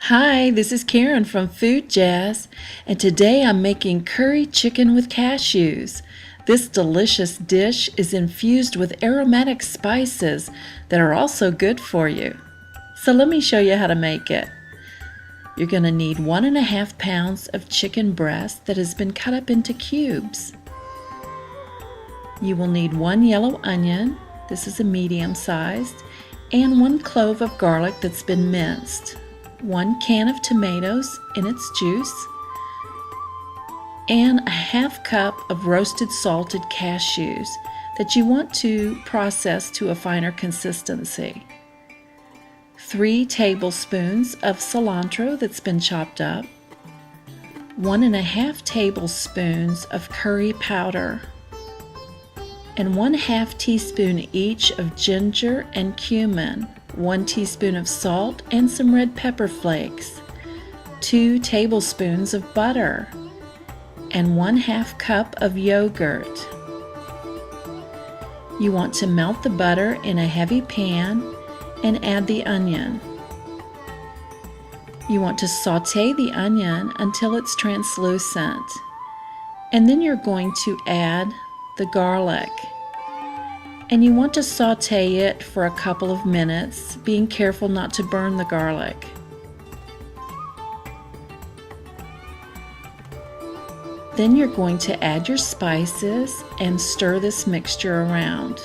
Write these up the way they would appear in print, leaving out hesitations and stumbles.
Hi, this is Karen from Food Jazz, and today I'm making curry chicken with cashews. This delicious dish is infused with aromatic spices that are also good for you. So let me show you how to make it. You're going to need 1.5 pounds of chicken breast that has been cut up into cubes. You will need 1 yellow onion, this is a medium sized, and 1 clove of garlic that's been minced. 1 can of tomatoes in its juice, and a 1/2 cup of roasted salted cashews that you want to process to a finer consistency. 3 tablespoons of cilantro that's been chopped up, 1.5 tablespoons of curry powder, and 1/2 teaspoon each of ginger and cumin, 1 teaspoon of salt and some red pepper flakes, 2 tablespoons of butter, and 1/2 cup of yogurt. You want to melt the butter in a heavy pan and add the onion. You want to saute the onion until it's translucent, and then you're going to add the garlic. And you want to saute it for a couple of minutes, being careful not to burn the garlic. Then you're going to add your spices and stir this mixture around.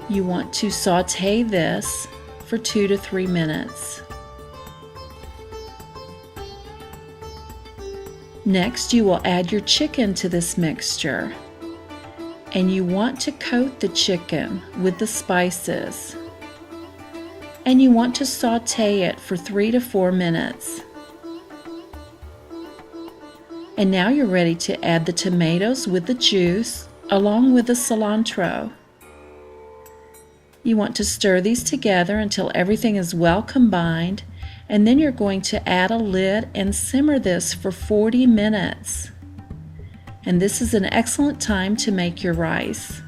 You want to saute this for 2 to 3 minutes. Next, you will add your chicken to this mixture. And you want to coat the chicken with the spices. And you want to saute it for 3 to 4 minutes. And now you're ready to add the tomatoes with the juice along with the cilantro. You want to stir these together until everything is well combined, and then you're going to add a lid and simmer this for 40 minutes. And this is an excellent time to make your rice.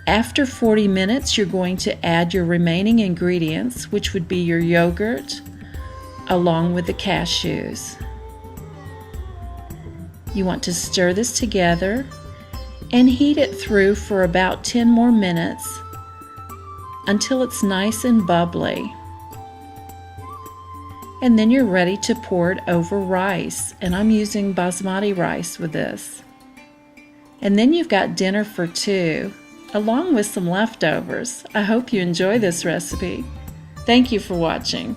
After 40 minutes, you're going to add your remaining ingredients, which would be your yogurt, along with the cashews. You want to stir this together and heat it through for about 10 more minutes until it's nice and bubbly. And then you're ready to pour it over rice, and I'm using basmati rice with this. And then you've got dinner for 2, along with some leftovers. I hope you enjoy this recipe. Thank you for watching.